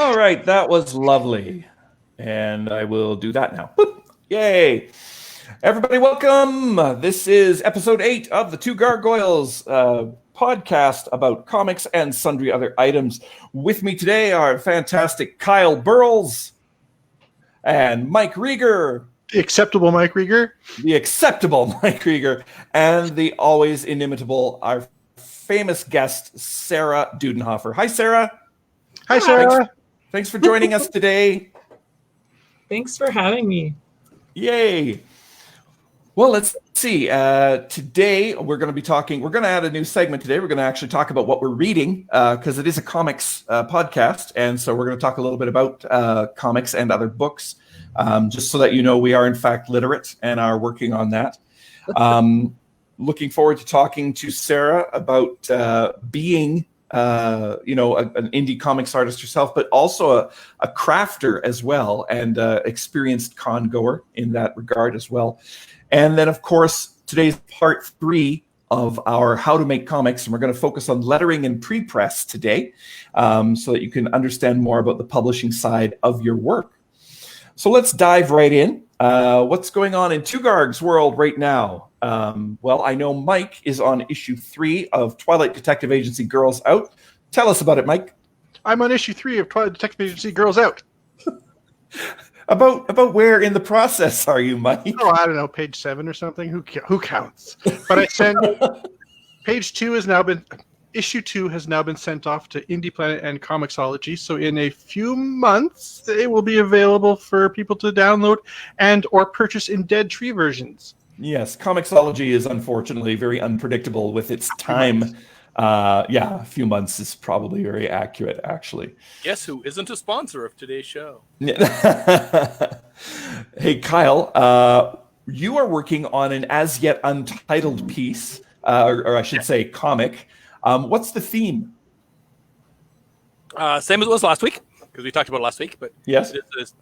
All right, that was lovely. And I will do that now. Boop. Yay. Everybody, welcome. This is episode 8 of the Two Gargoyles podcast about comics and sundry other items. With me today are fantastic Kyle Burles and Mike Rieger. The acceptable Mike Rieger. The acceptable Mike Rieger. And the always inimitable, our famous guest, Sarah Dudenhofer. Hi, Sarah. Hi, Sarah. Thanks for joining us today. Thanks for having me. Yay. Well, let's see. Today, we're going to add a new segment today. We're going to actually talk about what we're reading because it is a comics podcast. And so we're going to talk a little bit about comics and other books, just so that you know we are, in fact, literate and are working on that. Looking forward to talking to Sarah about being an indie comics artist herself, but also a crafter as well, and experienced con goer in that regard as well. And then, of course, today's part 3 of our How to Make Comics, and we're going to focus on lettering and pre-press today, so that you can understand more about the publishing side of your work. So let's dive right in. What's going on in Two Garg's world right now? Well, I know Mike is on issue 3 of Twilight Detective Agency Girls Out. Tell us about it, Mike. I'm on issue 3 of Twilight Detective Agency Girls Out. About where in the process are you, Mike? Oh, I don't know, page 7 or something. Who counts? But I sent issue 2 has now been sent off to Indie Planet and Comixology. So in a few months, it will be available for people to download and or purchase in Dead Tree versions. Yes, Comixology is unfortunately very unpredictable with its time. A few months is probably very accurate, actually. Guess who isn't a sponsor of today's show? Hey, Kyle, you are working on an as yet untitled piece, or I should say comic. What's the theme? Same as it was last week, because we talked about it last week. But yes, it is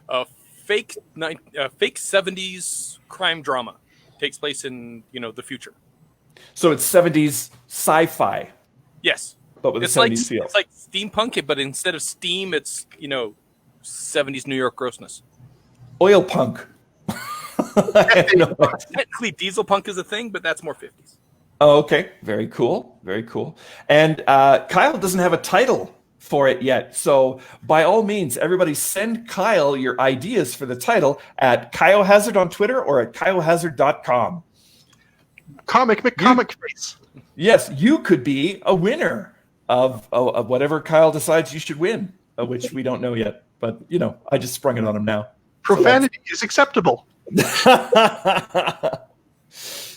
a fake 70s crime drama. Takes place in the future. So it's 70s sci-fi. Yes, but with a 70s feel. It's like steampunk, but instead of steam, it's 70s New York grossness. Oil punk. Technically, diesel punk is a thing, but that's more 50s. Oh, okay. Very cool. Very cool. And Kyle doesn't have a title for it yet. So by all means, everybody send Kyle your ideas for the title at Kyohazard on Twitter or at kyohazard.com. Comic face. Yes, you could be a winner of whatever Kyle decides you should win, which we don't know yet. But, I just sprung it on him now. Profanity is acceptable.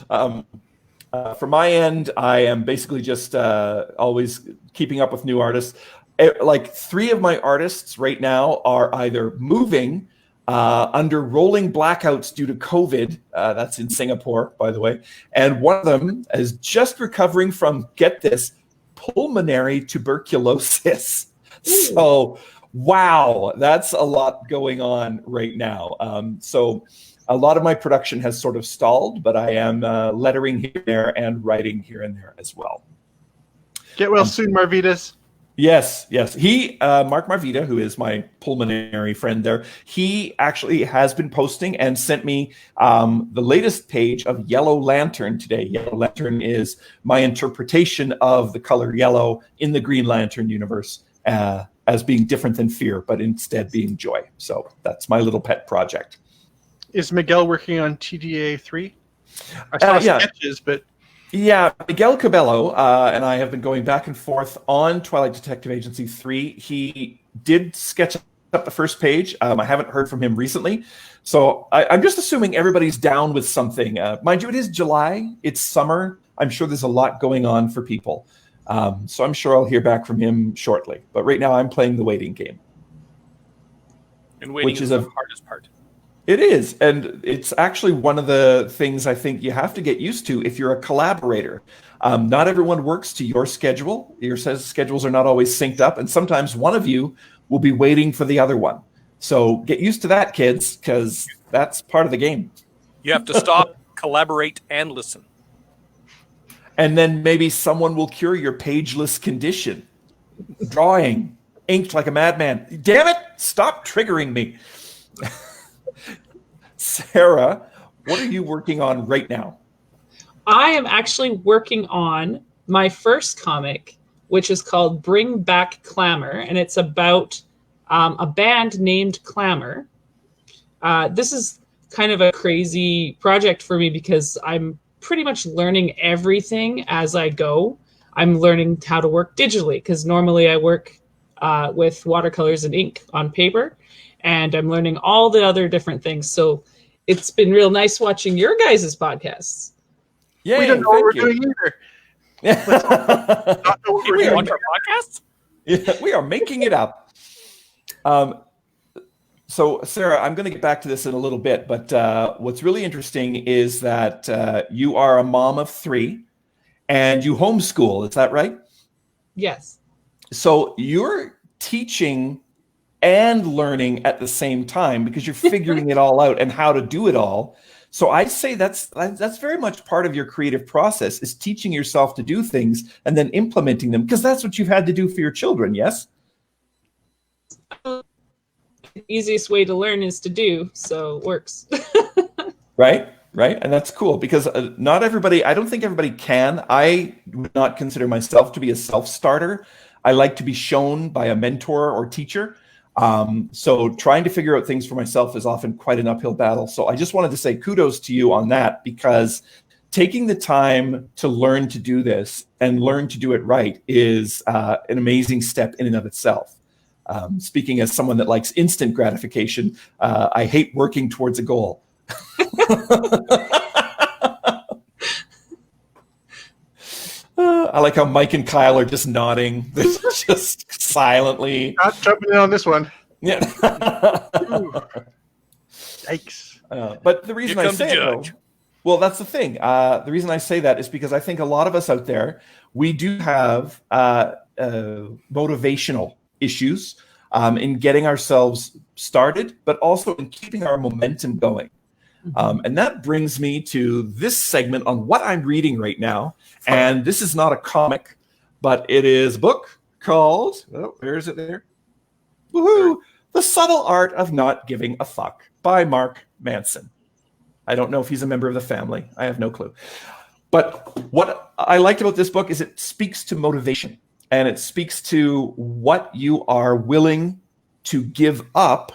From my end, I am basically just always keeping up with new artists. Like 3 of my artists right now are either moving under rolling blackouts due to COVID. That's in Singapore, by the way. And one of them is just recovering from, get this, pulmonary tuberculosis. So, wow, that's a lot going on right now. So a lot of my production has sort of stalled, but I am lettering here and there and writing here and there as well. Get well soon, Marvitas. Yes. He, Mark Marvita, who is my pulmonary friend there, he actually has been posting and sent me the latest page of Yellow Lantern today. Yellow Lantern is my interpretation of the color yellow in the Green Lantern universe as being different than fear, but instead being joy. So that's my little pet project. Is Miguel working on TDA 3? I saw sketches, but... Yeah, Miguel Cabello and I have been going back and forth on Twilight Detective Agency 3. He did sketch up the first page. I haven't heard from him recently. So I'm just assuming everybody's down with something. Mind you, it is July. It's summer. I'm sure there's a lot going on for people. So I'm sure I'll hear back from him shortly. But right now I'm playing the waiting game. And waiting is the hardest part. It is, and it's actually one of the things I think you have to get used to if you're a collaborator. Not everyone works to your schedule. Your schedules are not always synced up, and sometimes one of you will be waiting for the other one. So get used to that, kids, because that's part of the game. You have to stop, collaborate, and listen. And then maybe someone will cure your pageless condition. Drawing. inked like a madman. Damn it! Stop triggering me. Sarah, what are you working on right now? I am actually working on my first comic, which is called Bring Back Clamor, and it's about a band named Clamor. This is kind of a crazy project for me because I'm pretty much learning everything as I go. I'm learning how to work digitally because normally I work with watercolors and ink on paper, and I'm learning all the other different things. So it's been real nice watching your guys' podcasts. Yay, We don't know what we're thank you. doing either. Not know what Hey, we're we doing. watch our podcasts? Yeah, we are making it up. So, Sarah, I'm going to get back to this in a little bit, but what's really interesting is that you are a mom of 3 and you homeschool. Is that right? Yes. So you're teaching and learning at the same time because you're figuring it all out and how to do it all. So I say that's very much part of your creative process, is teaching yourself to do things and then implementing them, because that's what you've had to do for your children. Yes. The easiest way to learn is to do, so it works. Right. And that's cool because not everybody, I don't think everybody can. I would not consider myself to be a self-starter. I like to be shown by a mentor or teacher. So trying to figure out things for myself is often quite an uphill battle. So I just wanted to say kudos to you on that, because taking the time to learn to do this and learn to do it right is an amazing step in and of itself. Speaking as someone that likes instant gratification, I hate working towards a goal. I like how Mike and Kyle are just nodding. They're just silently. Not jumping in on this one. Yeah. Yikes. But the reason Here I comes the say it, though, judge. well, that's the thing. The reason I say that is because I think a lot of us out there, we do have motivational issues in getting ourselves started, but also in keeping our momentum going. And that brings me to this segment on what I'm reading right now. And this is not a comic, but it is a book called, oh, where is it there? Woohoo! The Subtle Art of Not Giving a Fuck by Mark Manson. I don't know if he's a member of the family. I have no clue. But what I liked about this book is it speaks to motivation, and it speaks to what you are willing to give up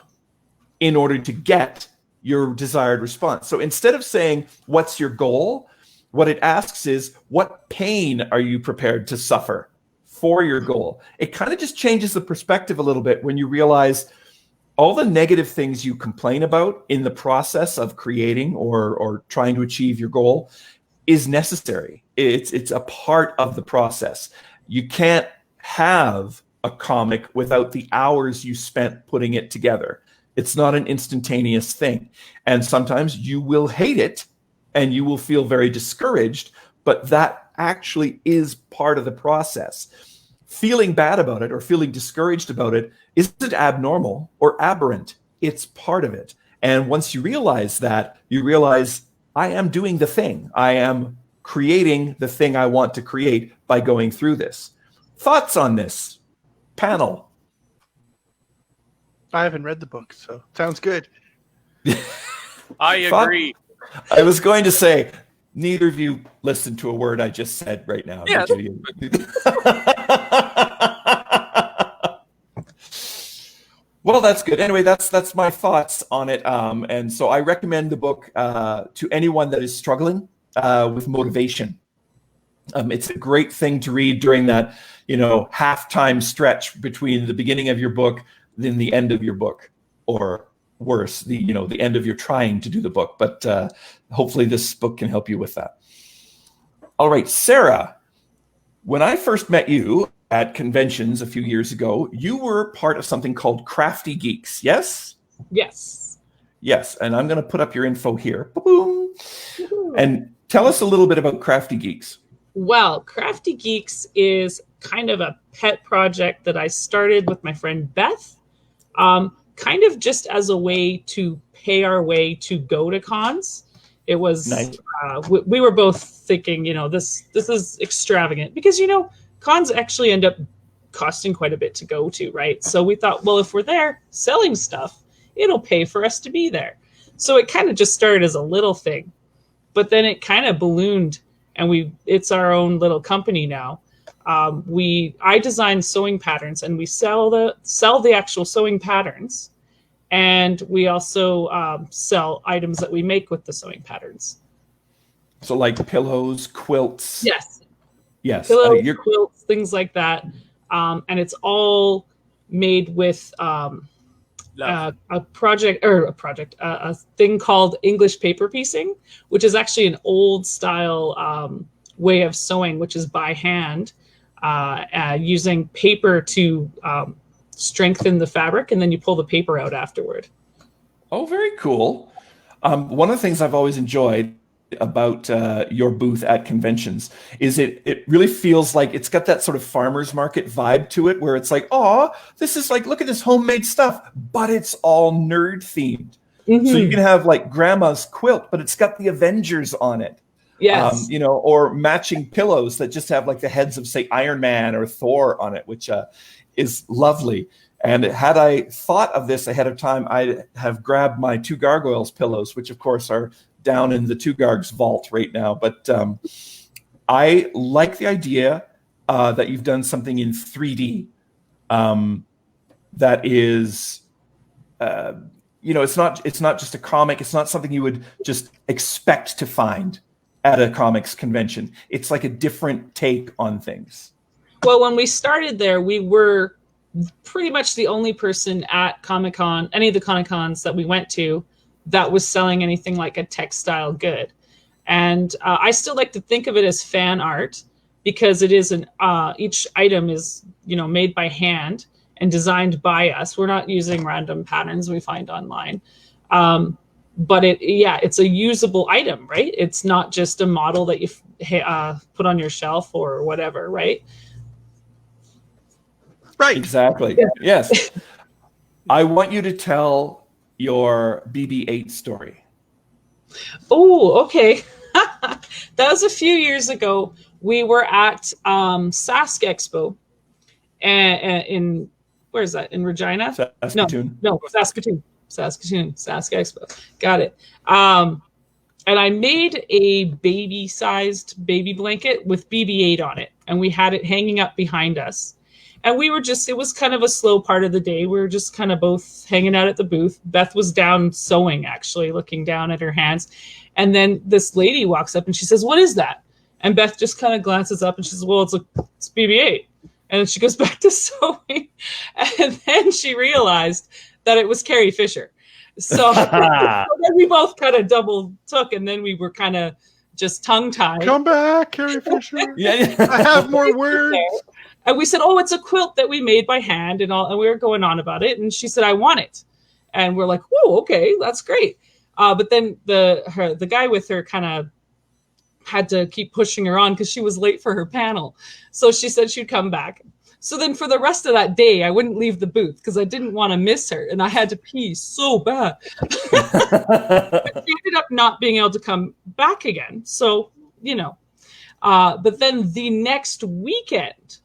in order to get your desired response. So instead of saying, what's your goal? What it asks is, what pain are you prepared to suffer for your goal? It kind of just changes the perspective a little bit when you realize all the negative things you complain about in the process of creating or trying to achieve your goal is necessary. It's a part of the process. You can't have a comic without the hours you spent putting it together. It's not an instantaneous thing. And sometimes you will hate it and you will feel very discouraged, but that actually is part of the process. Feeling bad about it or feeling discouraged about it isn't abnormal or aberrant. It's part of it. And once you realize that, you realize I am doing the thing. I am creating the thing I want to create by going through this. Thoughts on this panel? I haven't read the book, so sounds good. I agree. I was going to say, neither of you listened to a word I just said right now. Yeah. Did you? Well, that's good. Anyway, that's my thoughts on it. And so I recommend the book to anyone that is struggling with motivation. It's a great thing to read during that, halftime stretch between the beginning of your book and the end of your book, or worse, the end of your trying to do the book. But hopefully this book can help you with that. All right, Sarah, when I first met you at conventions a few years ago, you were part of something called Crafty Geeks, yes? Yes. Yes, and I'm going to put up your info here. Boom. And tell us a little bit about Crafty Geeks. Well, Crafty Geeks is kind of a pet project that I started with my friend Beth, kind of just as a way to pay our way to go to cons. It was Nice. We were both thinking, this is extravagant because cons actually end up costing quite a bit to go to, right? So we thought, well, if we're there selling stuff, it'll pay for us to be there. So it kind of just started as a little thing, but then it kind of ballooned, and it's our own little company now. I design sewing patterns, and we sell the actual sewing patterns, and we also sell items that we make with the sewing patterns. So like pillows, quilts. Yes, Pillows, quilts, things like that, and it's all made with a thing called English paper piecing, which is actually an old style way of sewing, which is by hand, using paper to strengthen the fabric, and then you pull the paper out afterward. Oh, very cool. One of the things I've always enjoyed about your booth at conventions is it really feels like it's got that sort of farmer's market vibe to it, where it's like, oh, this is like, look at this homemade stuff, but it's all nerd themed. Mm-hmm. So you can have like grandma's quilt, but it's got the Avengers on it. Yes. Or matching pillows that just have like the heads of, say, Iron Man or Thor on it, which is lovely. And had I thought of this ahead of time, I'd have grabbed my Two Gargoyles pillows, which of course are down in the Two Gargs vault right now. But I like the idea that you've done something in 3D that is, it's not just a comic. It's not something you would just expect to find at a comics convention. It's like a different take on things. Well, when we started there, we were pretty much the only person at Comic-Con, any of the Comic-Cons that we went to, that was selling anything like a textile good. And I still like to think of it as fan art, because it is each item is, made by hand and designed by us. We're not using random patterns we find online. But it's a usable item, right? It's not just a model that you put on your shelf or whatever, right? Right. Exactly. Yeah. Yes. I want you to tell your BB-8 story. Oh, okay. That was a few years ago. We were at Sask Expo in, where is that? In Regina? Saskatoon. No, Saskatoon. Sask Expo. Got it. And I made a baby-sized baby blanket with BB-8 on it, and we had it hanging up behind us. And it was kind of a slow part of the day. We were just kind of both hanging out at the booth. Beth was down sewing, actually, looking down at her hands. And then this lady walks up and she says, "What is that?" And Beth just kind of glances up and she says, "Well, it's BB-8. And then she goes back to sewing. And then she realized that it was Carrie Fisher. So then we both kind of double took, and then we were kind of just tongue-tied. Come back, Carrie Fisher. Yeah. I have more words. And we said, "Oh, it's a quilt that we made by hand," and all. And we were going on about it. And she said, "I want it." And we're like, "Oh, okay, that's great." But then the guy with her kind of had to keep pushing her on because she was late for her panel. So she said she'd come back. So then for the rest of that day, I wouldn't leave the booth because I didn't want to miss her. And I had to pee so bad. But she ended up not being able to come back again. So, but then the next weekend,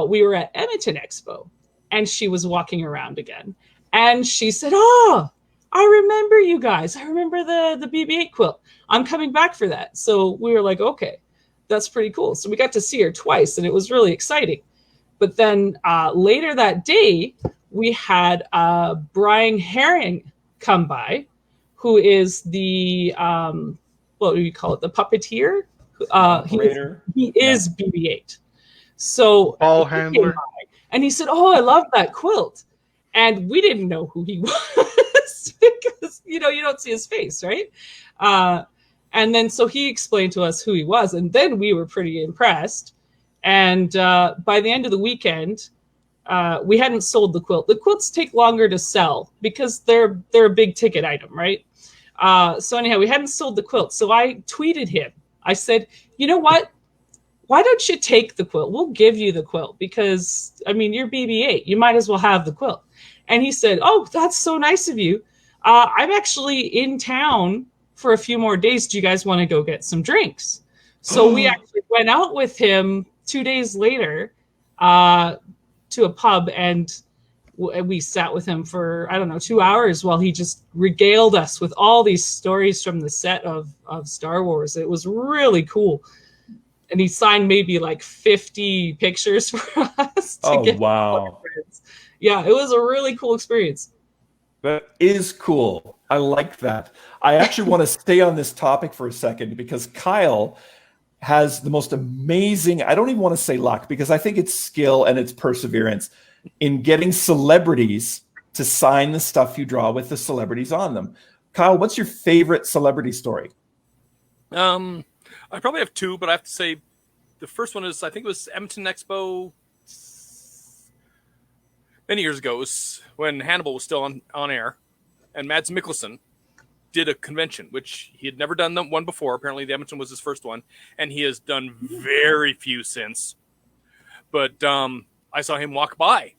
we were at Edmonton Expo, and she was walking around again. And she said, "Oh, I remember you guys. I remember the BB-8 quilt. I'm coming back for that." So we were like, okay, that's pretty cool. So we got to see her twice, and it was really exciting. But then later that day, we had Brian Herring come by, who is the, what do you call it, the puppeteer? He is BB-8. So ball handler. And he said, "Oh, I love that quilt." And we didn't know who he was because, you don't see his face, right? And then so he explained to us who he was. And then we were pretty impressed. And by the end of the weekend, we hadn't sold the quilt. The quilts take longer to sell because they're a big ticket item, right? So anyhow, we hadn't sold the quilt. So I tweeted him. I said, "You know what? Why don't you take the quilt? We'll give you the quilt because, you're BB-8. You might as well have the quilt." And he said, "Oh, that's so nice of you. I'm actually in town for a few more days. Do you guys want to go get some drinks?" So we actually went out with him 2 days later to a pub and we sat with him for, I don't know, 2 hours while he just regaled us with all these stories from the set of Star Wars. It was really cool. And he signed maybe like 50 pictures for us to get. Wow. Yeah, it was a really cool experience. That is cool. I like that. I actually want to stay on this topic for a second because Kyle has the most amazing, I don't even want to say luck, because I think it's skill and it's perseverance in getting celebrities to sign the stuff you draw with the celebrities on them. Kyle, what's your favorite celebrity story? I probably have two, but I have to say the first one is, I think it was Edmonton Expo many years ago. It was when Hannibal was still on air, and Mads Mikkelsen did a convention, which he had never done one before. Apparently, the Edmonton was his first one, and he has done very few since. But I saw him walk by,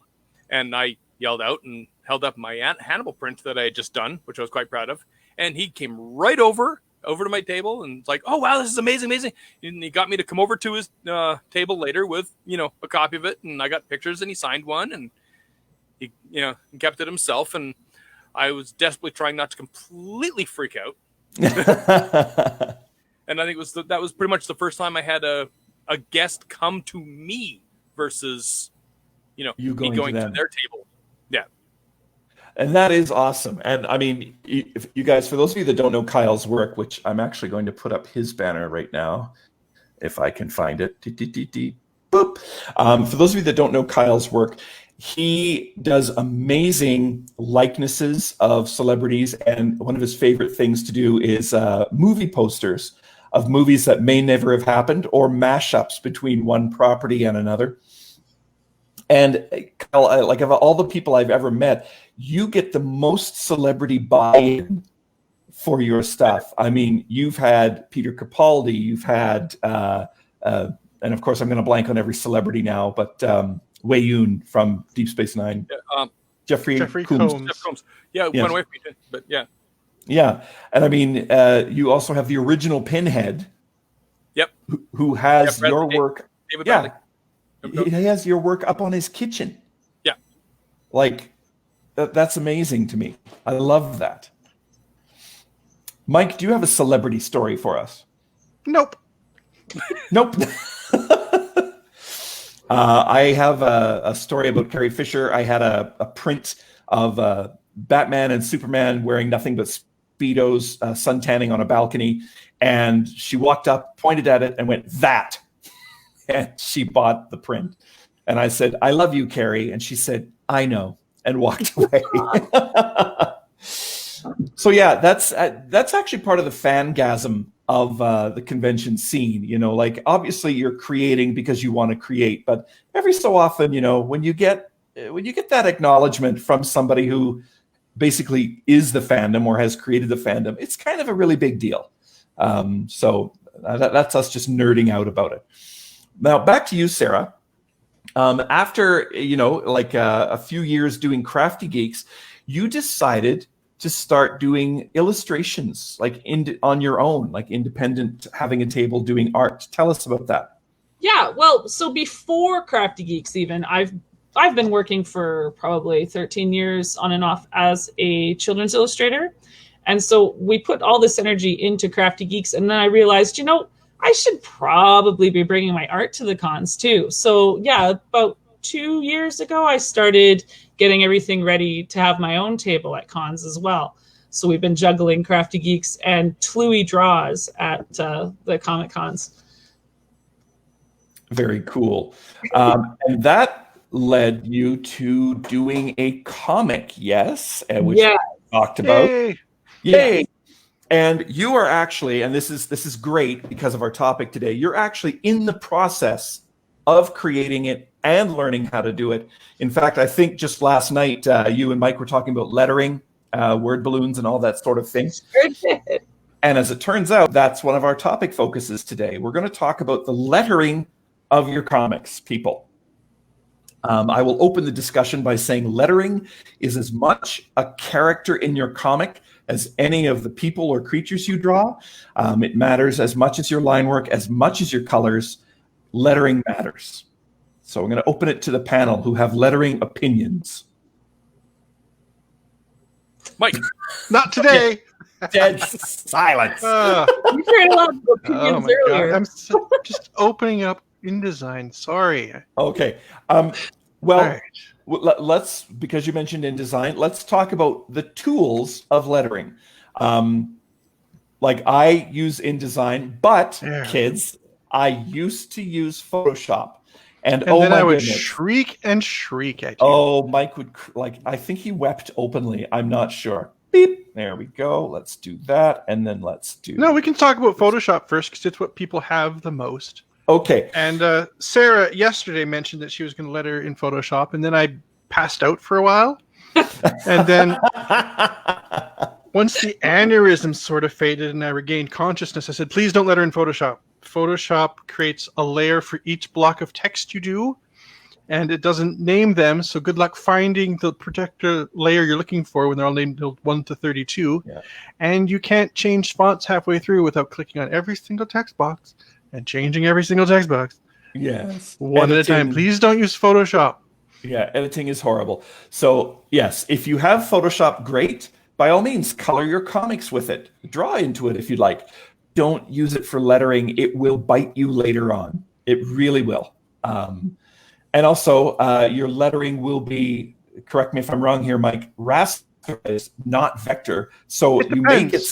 and I yelled out and held up my Hannibal print that I had just done, which I was quite proud of. And he came right over to my table and was like, "Oh wow, this is amazing!" And he got me to come over to his table later with a copy of it, and I got pictures, and he signed one, and he kept it himself. And I was desperately trying not to completely freak out. And I think that was pretty much the first time I had a guest come to me versus you going to their table. Yeah. And that is awesome. And I mean, if you guys, for those of you that don't know Kyle's work, which I'm actually going to put up his banner right now, if I can find it. Boop. For those of you that don't know Kyle's work, he does amazing likenesses of celebrities. And one of his favorite things to do is movie posters of movies that may never have happened or mashups between one property and another. And Kyle, like of all the people I've ever met, you get the most celebrity buy-in for your stuff. I mean, you've had Peter Capaldi, you've had, and of course I'm going to blank on every celebrity now, but Wei Yun from Deep Space Nine, Jeffrey Combs. Combs. Jeff Combs. Yeah, went away from me, but yeah. Yeah, and I mean, you also have the original Pinhead. Yep. Who has your work? David Bradley. He has your work up on his kitchen. Yeah. Like, that's amazing to me. I love that. Mike, do you have a celebrity story for us? Nope. Nope. I have a story about Carrie Fisher. I had a print of Batman and Superman wearing nothing but Speedos, suntanning on a balcony. And she walked up, pointed at it, and went, "That." And she bought the print. And I said, "I love you, Carrie." And she said, "I know," and walked away. So yeah, that's actually part of the fangasm of the convention scene. Like obviously you're creating because you want to create, but every so often, when you get that acknowledgement from somebody who basically is the fandom or has created the fandom, it's kind of a really big deal. So that's us just nerding out about it. Now, back to you, Sarah. After, a few years doing Crafty Geeks, you decided to start doing illustrations, on your own, like independent, having a table, doing art. Tell us about that. Yeah, well, so before Crafty Geeks even, I've been working for probably 13 years on and off as a children's illustrator. And so we put all this energy into Crafty Geeks, and then I realized, I should probably be bringing my art to the cons too. So yeah, about 2 years ago, I started getting everything ready to have my own table at cons as well. So we've been juggling Crafty Geeks and Tluey draws at the Comic Cons. Very cool. And that led you to doing a comic, yes? Which we talked about. Yay! Yay! And you are actually, and this is great because of our topic today, you're actually in the process of creating it and learning how to do it. In fact, I think just last night, you and Mike were talking about lettering, word balloons, and all that sort of thing. And as it turns out, that's one of our topic focuses today. We're going to talk about the lettering of your comics, people. I will open the discussion by saying lettering is as much a character in your comic as any of the people or creatures you draw. It matters as much as your line work, as much as your colors. Lettering matters. So I'm going to open it to the panel who have lettering opinions. Mike. Not today. Dead silence. You shared a lot of opinions earlier. I'm just opening up InDesign. Sorry. Okay. All right. Let's, because you mentioned InDesign, let's talk about the tools of lettering. Like I use InDesign, but kids, I used to use Photoshop. And oh then my I would goodness. shriek at you. Oh, Mike would, like, I think he wept openly. I'm not sure. Beep. There we go. Let's do that. And then let's do. No, we can talk about Photoshop first because it's what people have the most. Okay. And Sarah yesterday mentioned that she was going to letter in Photoshop, and then I passed out for a while. And then once the aneurysm sort of faded and I regained consciousness, I said, please don't letter in Photoshop. Photoshop creates a layer for each block of text you do, and it doesn't name them, so good luck finding the particular layer you're looking for when they're all named 1 to 32. Yeah. And you can't change fonts halfway through without clicking on every single text box and changing every single text box. Yes. One at a time. Please don't use Photoshop. Yeah, editing is horrible. So yes, if you have Photoshop, great. By all means, color your comics with it. Draw into it if you'd like. Don't use it for lettering. It will bite you later on. It really will. And also, your lettering will be, correct me if I'm wrong here, Mike, rasterized, not vector. So you may get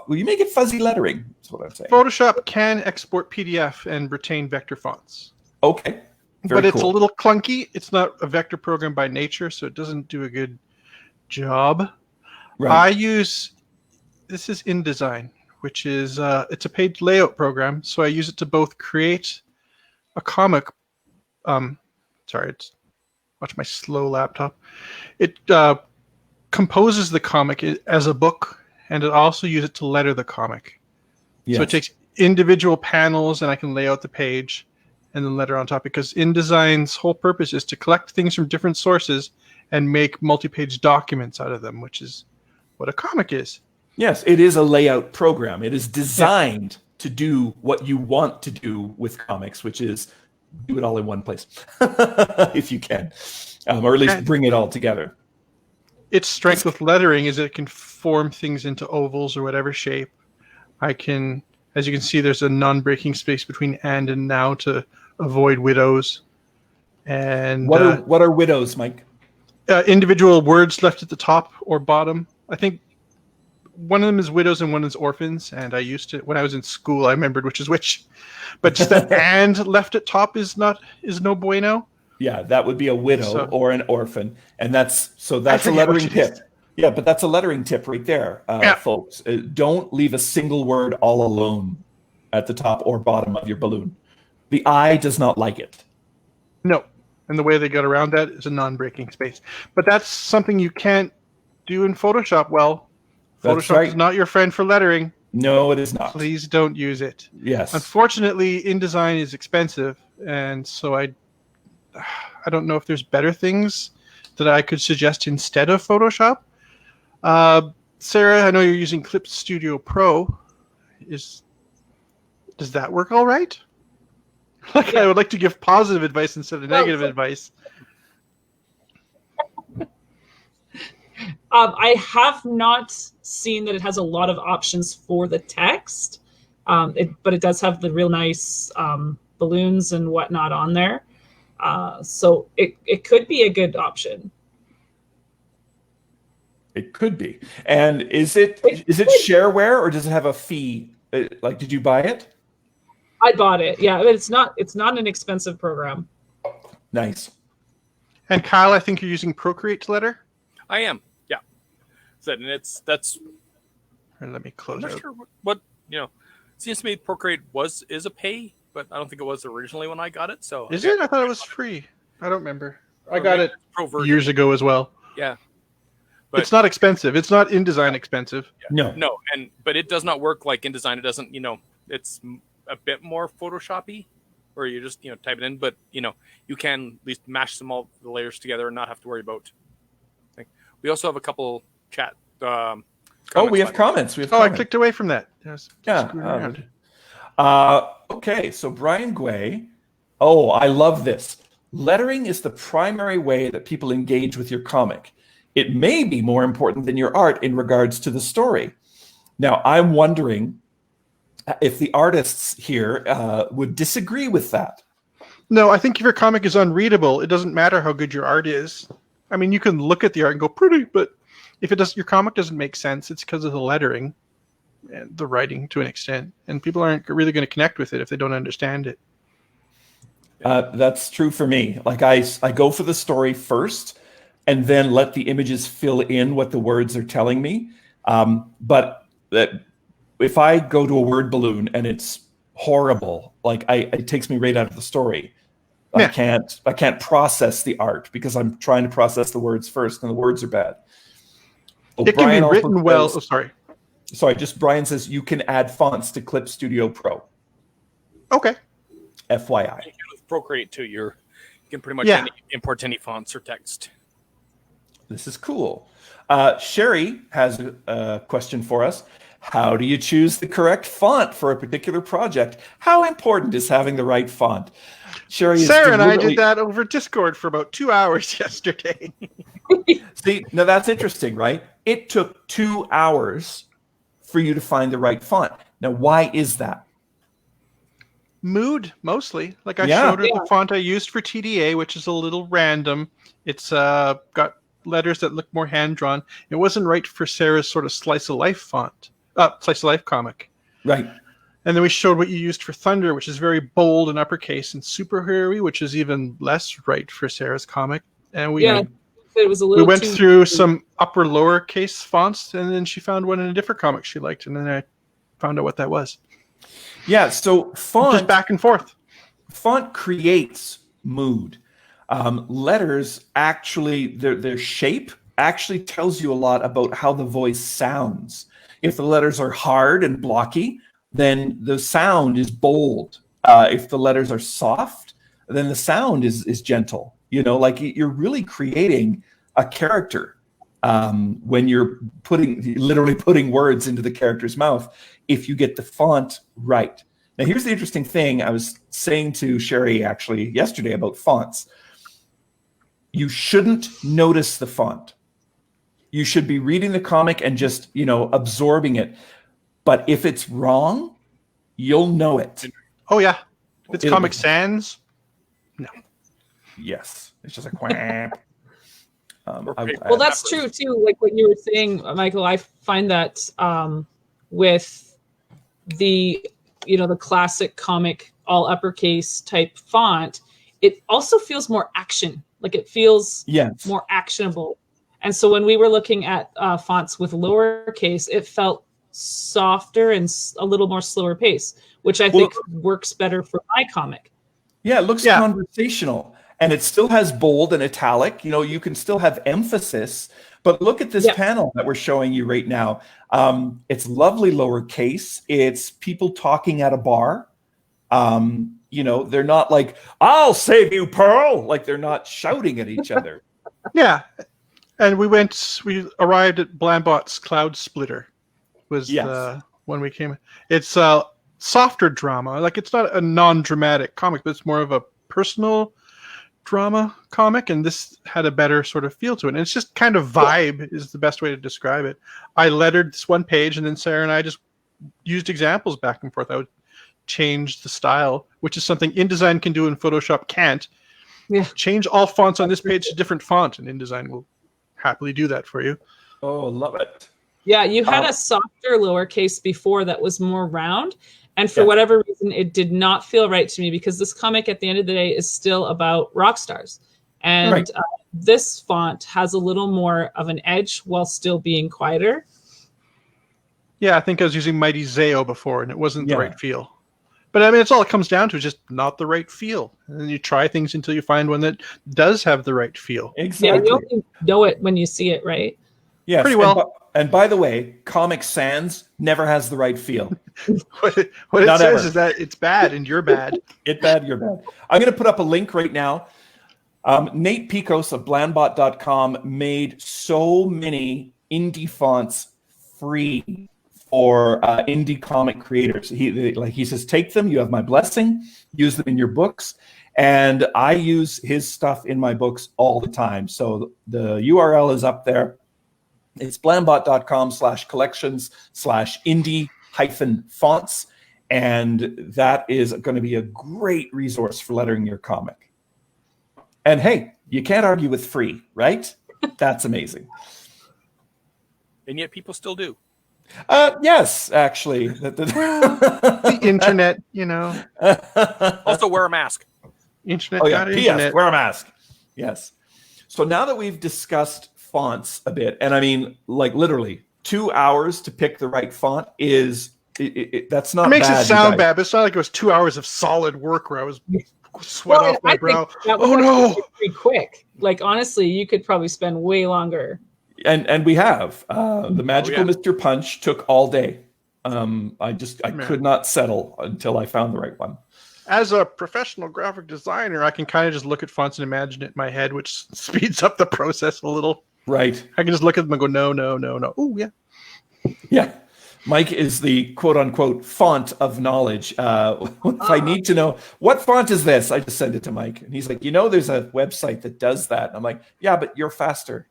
you may get fuzzy lettering. That's what I'm saying. Photoshop can export PDF and retain vector fonts. Okay. But it's a little clunky. It's not a vector program by nature, so it doesn't do a good job. Right. this is InDesign, which is, it's a page layout program. So I use it to both create a comic. Watch my slow laptop. It composes the comic as a book, and it also uses it to letter the comic. Yes. So it takes individual panels, and I can lay out the page and then letter on top, because InDesign's whole purpose is to collect things from different sources and make multi-page documents out of them, which is what a comic is. Yes, it is a layout program. It is designed to do what you want to do with comics, which is do it all in one place, if you can, or at least bring it all together. Its strength with lettering is that it can form things into ovals or whatever shape. I can, as you can see, there's a non-breaking space between and now to avoid widows. And what are widows, Mike? Individual words left at the top or bottom. I think one of them is widows and one is orphans. And I used to, when I was in school, I remembered which is which. But just that and left at top is no bueno. Yeah, that would be a widow or an orphan, and that's a lettering tip. Yeah, but that's a lettering tip right there, folks. Don't leave a single word all alone at the top or bottom of your balloon. The eye does not like it. No, and the way they got around that is a non-breaking space. But that's something you can't do in Photoshop. Well, Photoshop is not your friend for lettering. No, it is not. Please don't use it. Yes. Unfortunately, InDesign is expensive, and so I don't know if there's better things that I could suggest instead of Photoshop. Sarah, I know you're using Clip Studio Pro. Does that work all right? I would like to give positive advice instead of negative advice. I have not seen that it has a lot of options for the text, but it does have the real nice balloons and whatnot on there. So it could be a good option. It could be. And is it shareware, or does it have a fee? Like, did you buy it? I bought it. Yeah, but it's not an expensive program. Nice. And Kyle, I think you're using Procreate to letter? I am. Yeah. And that's. Let me close I'm not out. sure what it seems to me Procreate is a pay, but I don't think it was originally when I got it. So is it? I thought it was free. I don't remember. I got it Pro years ago as well. Yeah. But it's not expensive. It's not InDesign expensive. Yeah. No, but it does not work like InDesign. It doesn't, it's a bit more Photoshop-y, where you just, type it in, but, you can at least mash all the layers together and not have to worry about. We also have a couple chat. We have comments. I clicked away from that. Okay, so Brian Guay. Oh, I love this. lettering is the primary way that people engage with your comic. It may be more important than your art in regards to the story. Now, I'm wondering if the artists here would disagree with that. No, I think if your comic is unreadable, it doesn't matter how good your art is. I mean, you can look at the art and go pretty, but if your comic doesn't make sense, it's because of the lettering and the writing to an extent, and people aren't really going to connect with it if they don't understand it. That's true for me. Like I go for the story first, and then let the images fill in what the words are telling me. But if I go to a word balloon and it's horrible, like it takes me right out of the story. Yeah. I can't process the art because I'm trying to process the words first, and the words are bad. It can be written well. Sorry. Just Brian says you can add fonts to Clip Studio Pro. Okay. FYI. With Procreate too, you can pretty much import any fonts or text. This is cool. Sherry has a question for us. How do you choose the correct font for a particular project? How important is having the right font? Sarah and I did that over Discord for about 2 hours yesterday. See, now that's interesting, right? It took 2 hours for you to find the right font. Now, why is that? Mood, mostly. Like I showed her the font I used for TDA, which is a little random. It's got letters that look more hand-drawn. It wasn't right for Sarah's sort of slice of life font. Slice of life comic. Right. And then we showed what you used for Thunder, which is very bold and uppercase, and superhero-y, which is even less right for Sarah's comic. And it was a little. We went through some upper lowercase fonts, and then she found one in a different comic she liked, and then I found out what that was. Yeah, so font just back and forth. Font creates mood. Letters actually, their shape actually tells you a lot about how the voice sounds. If the letters are hard and blocky, then the sound is bold. If the letters are soft, then the sound is gentle. You know, like you're really creating a character when you're literally putting words into the character's mouth if you get the font right. Now, here's the interesting thing I was saying to Sherry actually yesterday about fonts. You shouldn't notice the font. You should be reading the comic and just, absorbing it. But if it's wrong, you'll know it. Oh, yeah. If it's Comic Sans, no. Yes. It's just a quack. Well, that's true, too. Like what you were saying, Michael, I find that with the, the classic comic all uppercase type font, it also feels more action. Like it feels more actionable. And so when we were looking at fonts with lowercase, it felt softer and a little more slower pace, which I think works better for my comic. Yeah, it looks conversational, and it still has bold and italic. You can still have emphasis, but look at this panel that we're showing you right now. It's lovely lowercase. It's people talking at a bar. They're not like, "I'll save you, Pearl." Like they're not shouting at each other. Yeah. And we arrived at Blambot's Cloud Splitter was when we came. It's a softer drama. Like it's not a non-dramatic comic, but it's more of a personal drama comic. And this had a better sort of feel to it. And it's just kind of vibe is the best way to describe it. I lettered this one page, and then Sarah and I just used examples back and forth. I would change the style, which is something InDesign can do and Photoshop can't. Yeah. Change all fonts on this page to different font, and InDesign will happily do that for you. Oh, love it. Yeah, you had a softer lowercase before that was more round, and for whatever reason it did not feel right to me, because this comic at the end of the day is still about rock stars, and this font has a little more of an edge while still being quieter. Yeah, I think I was using Mighty Zao before, and it wasn't the right feel. But I mean, it's all it comes down to is just not the right feel. And then you try things until you find one that does have the right feel. Exactly. Yeah, you only know it when you see it, right? Yes. Pretty well. And by the way, Comic Sans never has the right feel. What it says is that it's bad and you're bad. It's bad, you're bad. I'm going to put up a link right now. Nate Picos of blandbot.com made so many indie fonts free for indie comic creators. He says, take them. You have my blessing. Use them in your books. And I use his stuff in my books all the time. So the URL is up there. It's blambot.com/collections/indie-fonts. And that is going to be a great resource for lettering your comic. And hey, you can't argue with free, right? That's amazing. And yet people still do. Yes, actually. The internet, Also wear a mask. Internet. Oh yeah, internet. P.S. Wear a mask. Yes. So now that we've discussed fonts a bit, and I mean, like literally 2 hours to pick the right font that's not. It makes bad, it sound bad, but it's not like it was 2 hours of solid work where I was sweat off my brow. Oh no! Pretty quick. Like honestly, you could probably spend way longer. And we have the magical Mr. Punch took all day. I could not settle until I found the right one. As a professional graphic designer, I can kind of just look at fonts and imagine it in my head, which speeds up the process a little. Right. I can just look at them and go, no. Oh, yeah. Yeah. Mike is the quote-unquote font of knowledge. If I need to know, what font is this? I just send it to Mike. And he's like, there's a website that does that. And I'm like, yeah, but you're faster.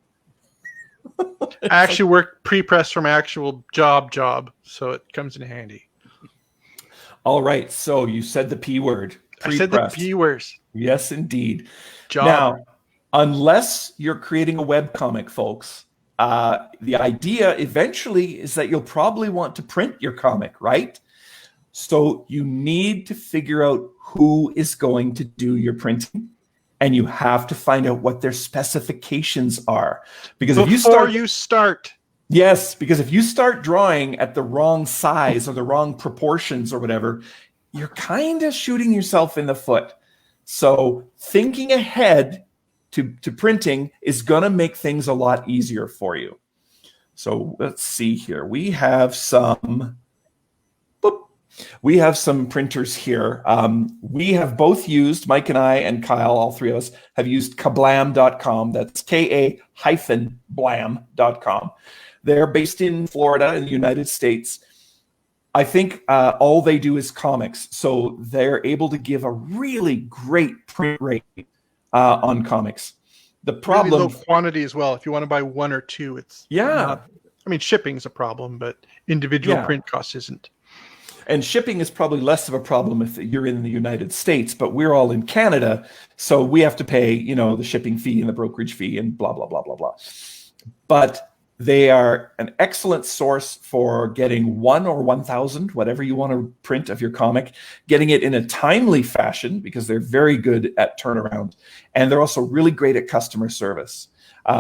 I actually work pre-press for my actual job, so it comes in handy. All right, so you said the P word. I said the P words. Yes, indeed. Job. Now, unless you're creating a webcomic, folks, the idea eventually is that you'll probably want to print your comic, right? So you need to figure out who is going to do your printing. And you have to find out what their specifications are. Because if you start... Yes, because if you start drawing at the wrong size or the wrong proportions or whatever, you're kind of shooting yourself in the foot. So thinking ahead to printing is going to make things a lot easier for you. So let's see here. We have some printers here. We have both used, Mike and I and Kyle, all three of us, have used kablam.com. That's ka-blam.com. They're based in Florida in the United States. I think all they do is comics. So they're able to give a really great print rate on comics. The problem... Really low quantity as well. If you want to buy one or two, it's... Yeah. Shipping's a problem, but individual print cost isn't. And shipping is probably less of a problem if you're in the United States, but we're all in Canada, so we have to pay, the shipping fee and the brokerage fee and blah, blah, blah, blah, blah. But they are an excellent source for getting 1 or 1,000, whatever you want to print of your comic, getting it in a timely fashion because they're very good at turnaround. And they're also really great at customer service.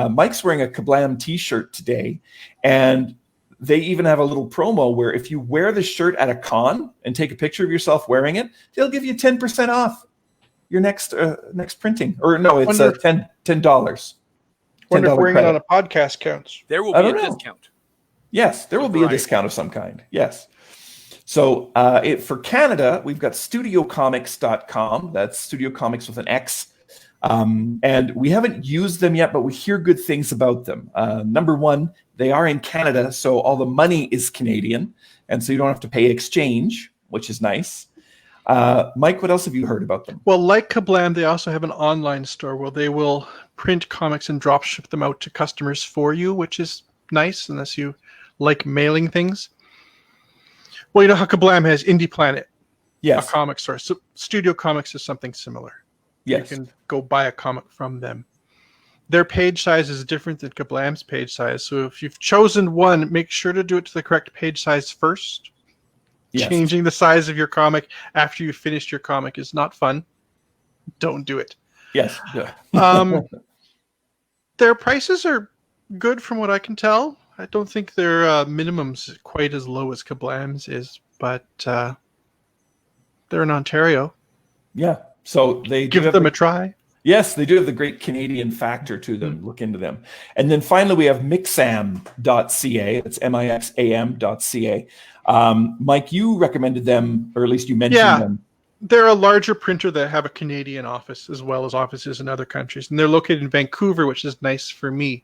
Mike's wearing a Kablam t-shirt today, and they even have a little promo where if you wear the shirt at a con and take a picture of yourself wearing it, they'll give you 10% off your next printing. Or no, it's $10. Wonder if wearing it on a podcast counts. There will be a discount. Yes, there will be a discount of some kind. Yes. So for Canada, we've got studiocomics.com. That's Studio Comics with an X. And we haven't used them yet, but we hear good things about them. Number one, they are in Canada, so all the money is Canadian, and so you don't have to pay exchange, which is nice. Mike, what else have you heard about them? Well, like Kablam, they also have an online store where they will print comics and drop ship them out to customers for you, which is nice, unless you like mailing things. Well, you know how Kablam has Indie Planet, a comic store. So Studio Comics is something similar. Yes. You can go buy a comic from them. Their page size is different than Kablam's page size. So if you've chosen one, make sure to do it to the correct page size first. Yes. Changing the size of your comic after you've finished your comic is not fun. Don't do it. Yes. Their prices are good from what I can tell. I don't think their minimum's quite as low as Kablam's is, but they're in Ontario. Yeah. So they give them a try. Yes, they do have the great Canadian factor to them. Look into them. And then finally, we have mixam.ca. That's mixam.ca. Mike, you recommended them, or at least you mentioned them. They're a larger printer that have a Canadian office as well as offices in other countries, and they're located in Vancouver, which is nice for me.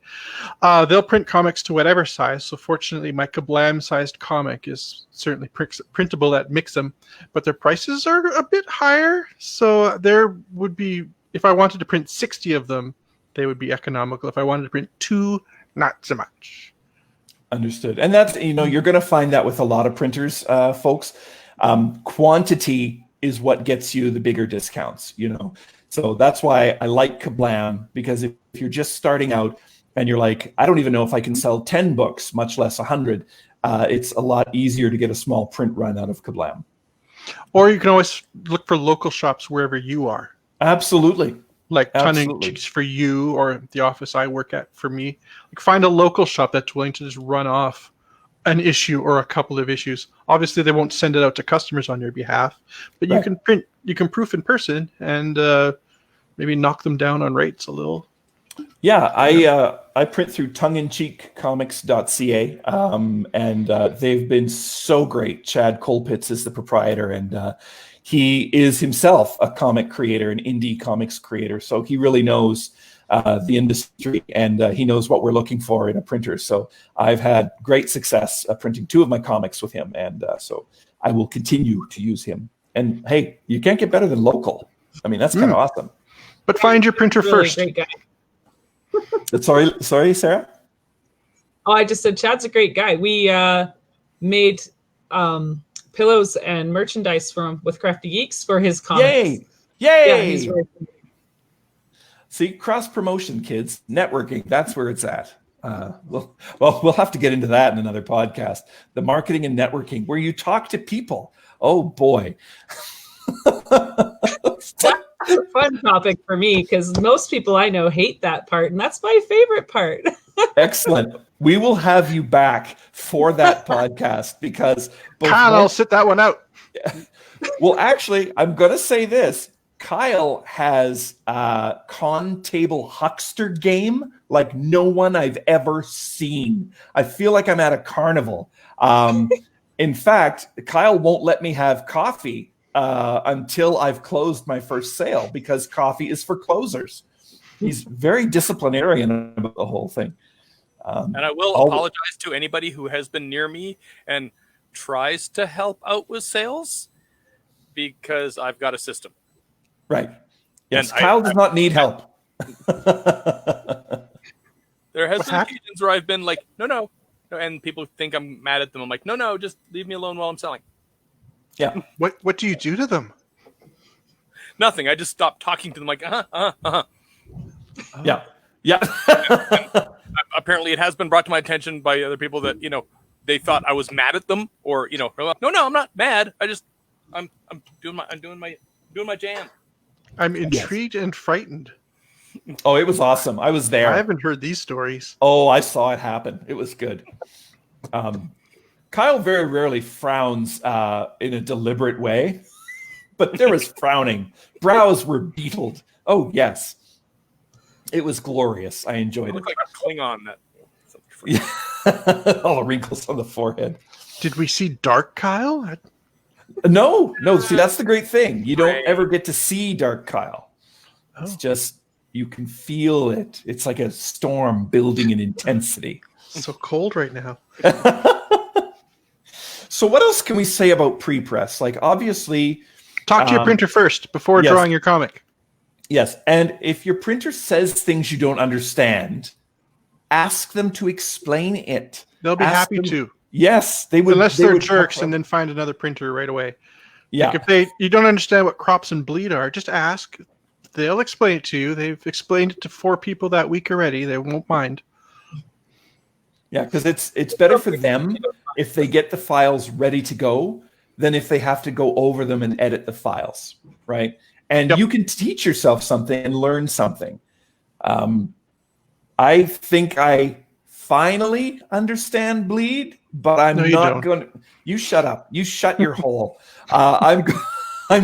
They'll print comics to whatever size. So fortunately, my Kablam-sized comic is certainly printable at Mixam, but their prices are a bit higher. So there would be, if I wanted to print 60 of them, they would be economical. If I wanted to print 2, not so much. Understood. And that's, you're going to find that with a lot of printers, folks. Quantity is what gets you the bigger discounts, So that's why I like Kablam, because if you're just starting out and you're like, I don't even know if I can sell 10 books, much less 100, it's a lot easier to get a small print run out of Kablam. Or you can always look for local shops wherever you are. Absolutely. Like Tongue Cheeks for you, or the office I work at for me. Like, find a local shop that's willing to just run off an issue or a couple of issues. Obviously, they won't send it out to customers on your behalf, but you can print, you can proof in person, and maybe knock them down on rates a little. Yeah, I print through tongueincheekcomics.ca, and they've been so great. Chad Colpitz is the proprietor, and he is himself a comic creator, an indie comics creator. So he really knows the industry, and he knows what we're looking for in a printer. So I've had great success printing 2 of my comics with him, and so I will continue to use him. And hey, you can't get better than local. I mean, that's kind of awesome. But find your printer first. Great guy. Sorry, Sarah? Oh, I just said Chad's a great guy. We made pillows and merchandise with Crafty Geeks for his comics. Yay! Yeah, he's really cool. See, cross-promotion, kids. Networking, that's where it's at. We'll have to get into that in another podcast. The marketing and networking, where you talk to people. Oh, boy. That's a fun topic for me, because most people I know hate that part, and that's my favorite part. Excellent. We will have you back for that podcast, because Kyle, I'll sit that one out. Well, actually, I'm going to say this. Kyle has a con table huckster game like no one I've ever seen. I feel like I'm at a carnival. In fact, Kyle won't let me have coffee until I've closed my first sale, because coffee is for closers. He's very disciplinarian about the whole thing. And I will apologize to anybody who has been near me and tries to help out with sales, because I've got a system. Right. Yes, And Kyle does not need help. There has been occasions where I've been like, no, and people think I'm mad at them. I'm like, no, just leave me alone while I'm selling. Yeah. What do you do to them? Nothing. I just stop talking to them like, Yeah. Apparently it has been brought to my attention by other people that, they thought I was mad at them, or, no, I'm not mad. I'm doing my jam. I'm intrigued and frightened. Oh, it was awesome. I was there. I haven't heard these stories. Oh, I saw it happen. It was good. Kyle very rarely frowns in a deliberate way, but there was frowning. Brows were beetled. Oh, yes. It was glorious. I enjoyed it. Looked like a Klingon. All the wrinkles on the forehead. Did we see Dark Kyle? No. See, that's the great thing. You don't ever get to see Dark Kyle. It's just, you can feel it. It's like a storm building in intensity. It's so cold right now. So what else can we say about pre-press? Like, obviously... Talk to your printer first before drawing your comic. Yes, and if your printer says things you don't understand, ask them to explain it. They'll be happy to. Yes, they would. Unless they're jerks, and then find another printer right away. Yeah. Like, if you don't understand what crops and bleed are, just ask. They'll explain it to you. They've explained it to 4 people that week already. They won't mind. Yeah, because it's better for them if they get the files ready to go than if they have to go over them and edit the files, right? And you can teach yourself something and learn something. I think I finally understand bleed, but I'm not going to. You shut up. You shut your hole. I'm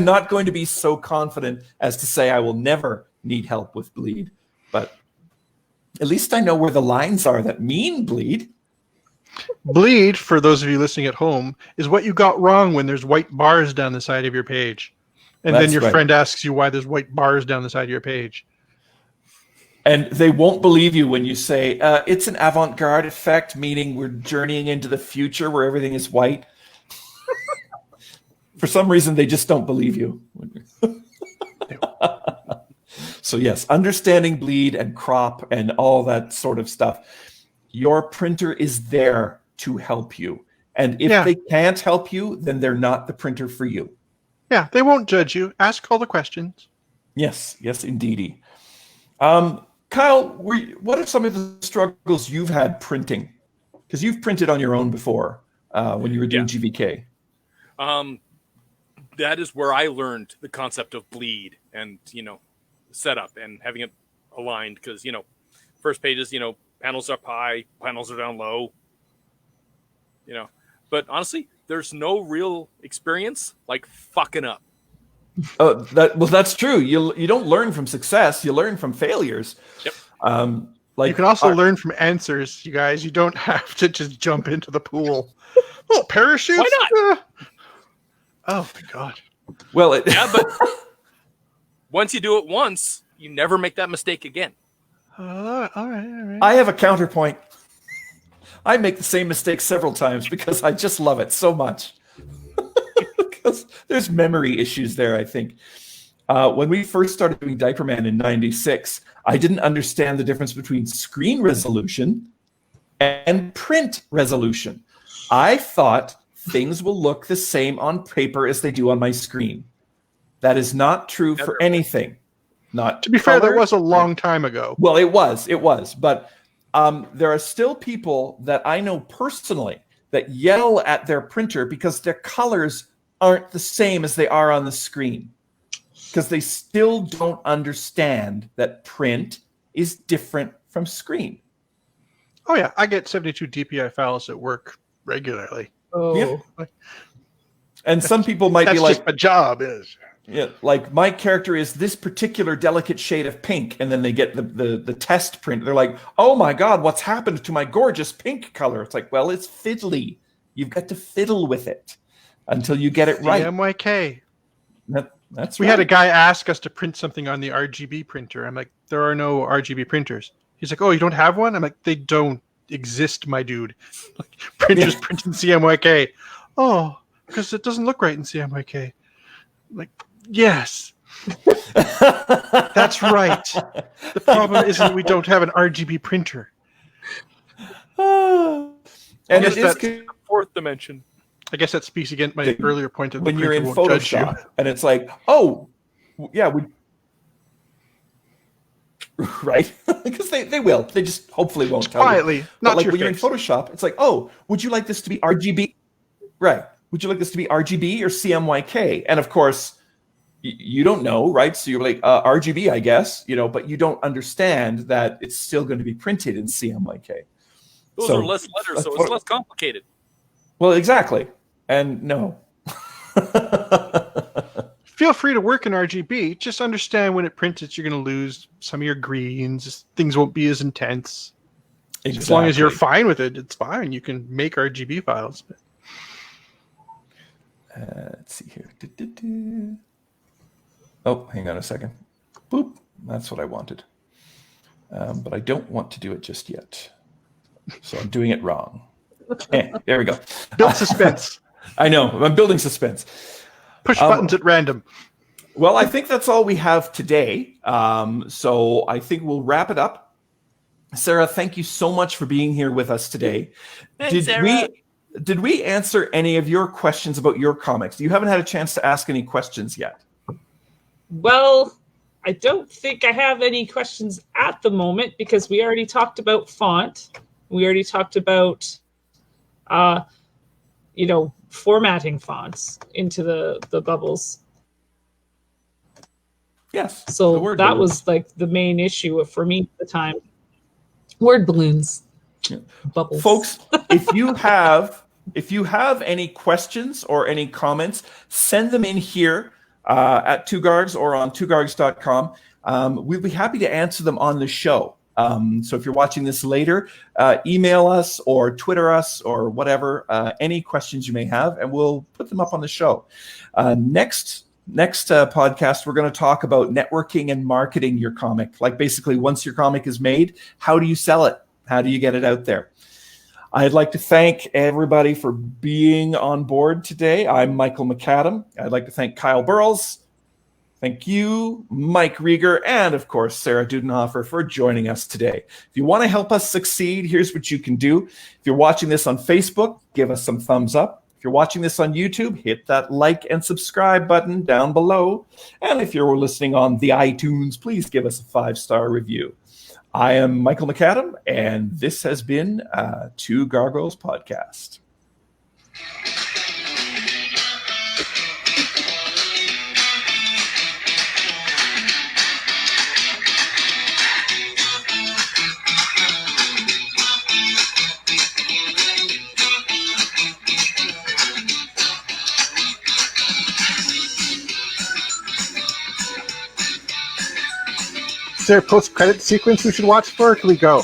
not going to be so confident as to say I will never need help with bleed, but at least I know where the lines are that mean bleed. Bleed, for those of you listening at home, is what you got wrong when there's white bars down the side of your page. And That's then your right. friend asks you why there's white bars down the side of your page. And they won't believe you when you say, it's an avant-garde effect, meaning we're journeying into the future where everything is white. For some reason, they just don't believe you. So yes, understanding bleed and crop and all that sort of stuff. Your printer is there to help you. And if they can't help you, then they're not the printer for you. Yeah, they won't judge you. Ask all the questions. Yes, indeedy. Kyle, what are some of the struggles you've had printing? Because you've printed on your own before when you were doing GVK. That is where I learned the concept of bleed and, setup and having it aligned. Because, first pages, panels up high, panels are down low. But honestly, there's no real experience like fucking up. That's true. You don't learn from success. You learn from failures. Yep. You can also learn from answers, you guys. You don't have to just jump into the pool. Oh, parachutes? Why not? Oh, my God. Well, but once you do it once, you never make that mistake again. All right. I have a counterpoint. I make the same mistake several times because I just love it so much. Because there's memory issues there, I think. When we first started doing Diaper Man in '96, I didn't understand the difference between screen resolution and print resolution. I thought things will look the same on paper as they do on my screen. That is not true for anything. Not to be fair, that was a long time ago. Well, it was. But there are still people that I know personally that yell at their printer because their colors aren't the same as they are on the screen. Because they still don't understand that print is different from screen. Oh, yeah. I get 72 DPI files at work regularly. Oh. Yeah. And some people might be like, that's just my job is. Yeah, like my character is this particular delicate shade of pink, and then they get the test print. They're like, oh my God, what's happened to my gorgeous pink color? It's like, well, it's fiddly. You've got to fiddle with it until you get it right. CMYK. That's we right. had a guy ask us to print something on the RGB printer. I'm like, there are no RGB printers. He's like, oh, you don't have one? I'm like, they don't exist, my dude. Like, printers print in CMYK. Oh, because it doesn't look right in CMYK. Like, yes. That's right. The problem isn't we don't have an RGB printer. And it That's is the fourth dimension. I guess that speaks against my earlier point of when you're in won't judge you. Photoshop, and it's like, oh, yeah, right? Because they will. They just hopefully won't tell Quietly, you. not But like to your when you're in face. Photoshop, it's like, oh, would you like this to be RGB? Right. Would you like this to be RGB or CMYK? And of course, you don't know, right? So you're like, RGB, I guess, but you don't understand that it's still going to be printed in CMYK. Those are less letters, so it's less complicated. Well, exactly. And no. Feel free to work in RGB. Just understand when it prints it, you're going to lose some of your greens. Things won't be as intense. Exactly. As long as you're fine with it, it's fine. You can make RGB files. Let's see here. Oh, hang on a second. Boop. That's what I wanted. But I don't want to do it just yet. So I'm doing it wrong. There we go. Build suspense. I know. I'm building suspense. Push buttons at random. Well, I think that's all we have today. So I think we'll wrap it up. Sarah, thank you so much for being here with us today. Thanks, Sarah. Did we answer any of your questions about your comics? You haven't had a chance to ask any questions yet. Well, I don't think I have any questions at the moment because we already talked about font. We already talked about, formatting fonts into the bubbles. Yes. So that was like the main issue for me at the time. Word balloons. Yeah. Bubbles. Folks, if you have any questions or any comments, send them in here at Tugargs or on tugargs.com. We'll be happy to answer them on the show. So if you're watching this later, email us or Twitter us or whatever, any questions you may have, and we'll put them up on the show. Next next podcast, we're going to talk about networking and marketing your comic. Like basically, once your comic is made, how do you sell it? How do you get it out there? I'd like to thank everybody for being on board today. I'm Michael McAdam. I'd like to thank Kyle Burles. Thank you, Mike Rieger, and of course, Sarah Dudenhofer for joining us today. If you want to help us succeed, here's what you can do. If you're watching this on Facebook, give us some thumbs up. If you're watching this on YouTube, hit that like and subscribe button down below. And if you're listening on the iTunes, please give us a 5-star review. I am Michael McAdam, and this has been Two Gargoyles Podcast. Is there a post-credit sequence we should watch for? Or can we go?